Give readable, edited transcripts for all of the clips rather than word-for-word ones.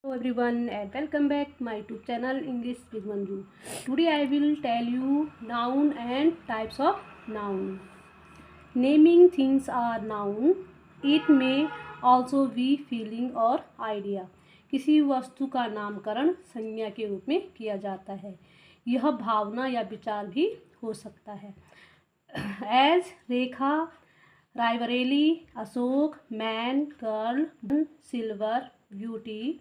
Hello everyone and welcome back my YouTube channel English with Manju. Today I will tell you noun and types of noun. Naming things are noun. It may also be feeling or idea. किसी वस्तु का नामकरण संज्ञा के रूप में किया जाता है. यह भावना या विचार भी हो सकता है. As Rekha, Raebareli, Ashok, man, girl, silver, beauty,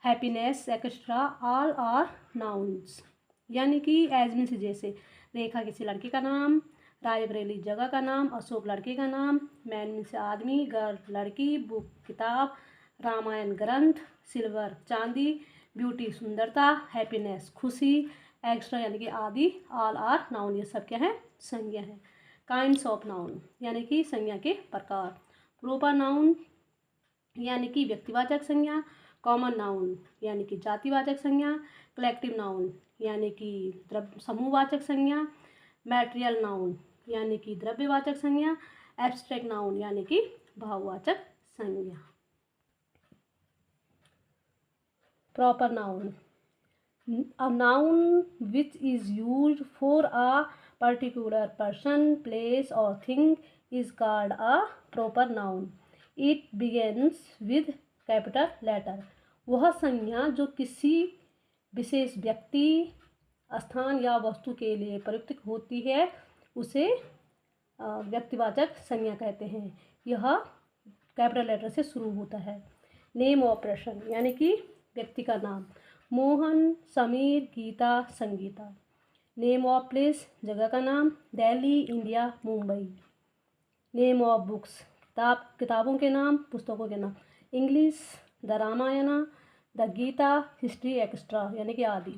happiness extra all are nouns. यानी कि एज मीन्स जैसे रेखा किसी लड़की का नाम, रायबरेली जगह का नाम, अशोक लड़के का नाम, मैन मीन्स आदमी, गर्ल लड़की, बुक किताब, रामायण ग्रंथ, सिल्वर चांदी, ब्यूटी सुंदरता, हैप्पीनेस खुशी, एक्स्ट्रा यानी कि आदि, ऑल आर नाउन. ये सब क्या है? संज्ञा है. काइंड्स ऑफ नाउन यानी कि संज्ञा के प्रकार. प्रोपर नाउन यानी कि व्यक्तिवाचक संज्ञा, कॉमन नाउन यानी कि जातिवाचक संज्ञा, कलेक्टिव नाउन यानी कि समूहवाचक संज्ञा, मैटेरियल नाउन यानी कि द्रव्यवाचक संज्ञा, एब्स्ट्रैक्ट नाउन यानी कि भाववाचक संज्ञा. Proper noun, a noun which is used for a particular person, place or thing is called a proper noun. It begins with capital letter. वह संज्ञा जो किसी विशेष व्यक्ति, स्थान या वस्तु के लिए प्रयुक्त होती है उसे व्यक्तिवाचक संज्ञा कहते हैं. यह कैपिटल लेटर से शुरू होता है. नेम ऑफ पर्सन यानी कि व्यक्ति का नाम, Mohan, Sameer, Geeta, Sangeeta. Name of place जगह का नाम, Delhi, India, Mumbai. Name of books किताबों के नाम, पुस्तकों के नाम, English, the Ramayan, the Gita, history extra यानी कि आदि.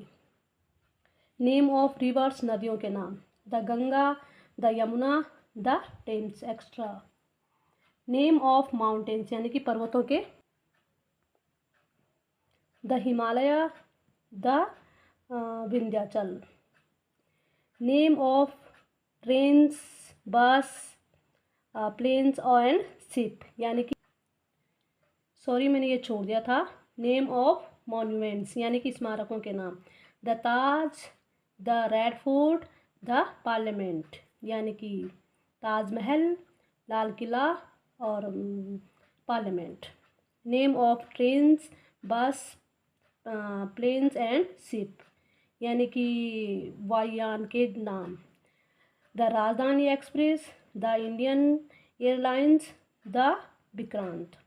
नेम ऑफ रिवर्स नदियों के नाम, the Ganga, the Yamuna, the Thames extra. Name of mountains यानी कि पर्वतों के, the Himalaya, the Vindhyachal. Name of trains, bus, planes and ship यानी कि मैंने ये छोड़ दिया था. नेम ऑफ मॉन्यूमेंट्स यानी कि स्मारकों के नाम, the Taj, the red fort, the parliament यानी कि ताजमहल, लाल किला और parliament. Name of trains, bus, planes and ship यानी कि वायुयान के नाम, द राजधानी express, the Indian airlines, the Vikrant.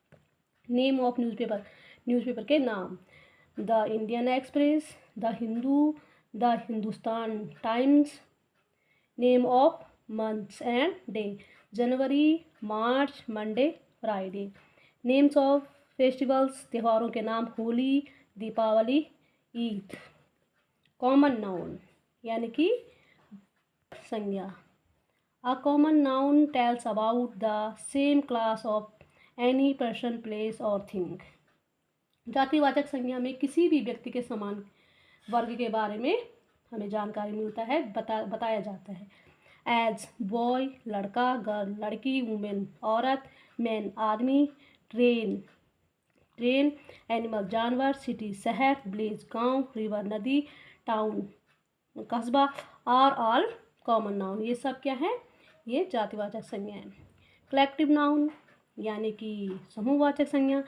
Name of newspaper के नाम, the Indian express, the Hindu, the Hindustan times. Name of months and day, January, March, Monday, Friday. Names of festivals त्योहारों के नाम, होली, दीपावली, ईद. कॉमन नाउन यानी कि संज्ञा. A common noun tells about the same class of any person, place or thing. जातिवाचक संज्ञा में किसी भी व्यक्ति के समान वर्ग के बारे में हमें जानकारी मिलता है, बताया जाता है. एज बॉय लड़का, गर्ल लड़की, वुमेन औरत, मैन आदमी, ट्रेन एनिमल जानवर, सिटी शहर, विलेज गांव, रिवर नदी, टाउन कस्बा आर ऑल कॉमन नाउन. ये सब क्या है? ये जातिवाचक संज्ञा है. कलेक्टिव नाउन यानी कि समूहवाचक संज्ञा.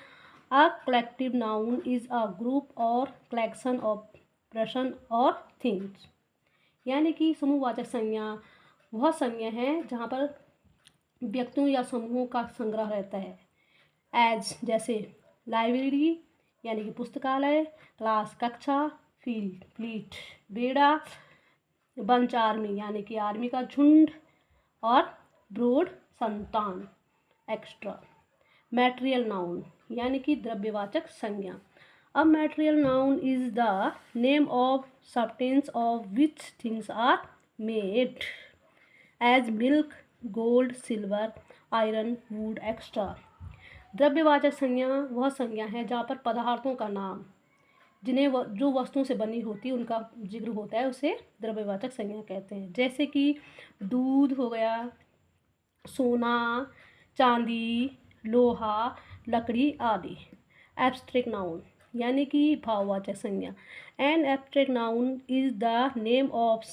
A collective noun is a group और कलेक्शन ऑफ पर्सन और थिंग्स. यानी कि समूहवाचक संज्ञा वह संज्ञा है जहाँ पर व्यक्तियों या समूहों का संग्रह रहता है. एज जैसे लाइब्रेरी यानी कि पुस्तकालय, क्लास कक्षा, फील्ड फ्लीट बेड़ा, बंच आर्मी यानी कि आर्मी का झुंड और ब्रोड संतान एक्स्ट्रा. मैटेरियल नाउन यानी कि द्रव्यवाचक संज्ञा. A material noun is the name of substance of which things are made, as milk, gold, silver, iron, wood extra. द्रव्यवाचक संज्ञा वह संज्ञा है जहाँ पर पदार्थों का नाम जिन्हें जो वस्तुओं से बनी होती है उनका जिक्र होता है, उसे द्रव्यवाचक संज्ञा कहते हैं. जैसे कि दूध हो गया, सोना, चांदी, लोहा, लकड़ी आदि. एब्स्ट्रैक्ट नाउन यानी कि भाववाचक संज्ञा। An abstract noun is the name of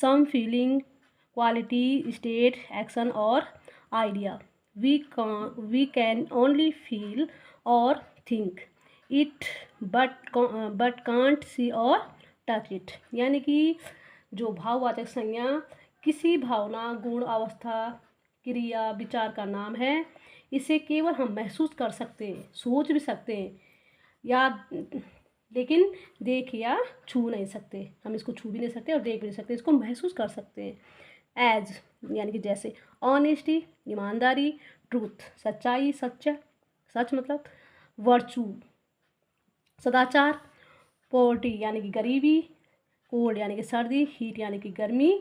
some feeling, quality, state, action or idea. We can only feel or think it but can't see or touch it. यानी कि जो भाववाचक संज्ञा किसी भावना, गुण, अवस्था, क्रिया, विचार का नाम है। इसे केवल हम महसूस कर सकते हैं, सोच भी सकते हैं या लेकिन देख या छू नहीं सकते। हम इसको छू भी नहीं सकते और देख भी नहीं सकते, इसको महसूस कर सकते हैं। एज यानी कि जैसे, ऑनेस्टी ईमानदारी, ट्रूथ सच्चाई, सच्चा सच मतलब, वर्चू सदाचार, पॉवर्टी यानी कि गरीबी, कोल्ड यानी कि सर्दी, हीट यानी कि गर्मी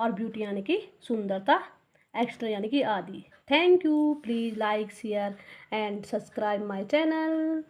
और ब्यूटी यानी कि सुंदरता, एक्स्ट्रा यानी कि आदि। Thank you. Please like, share and subscribe my channel.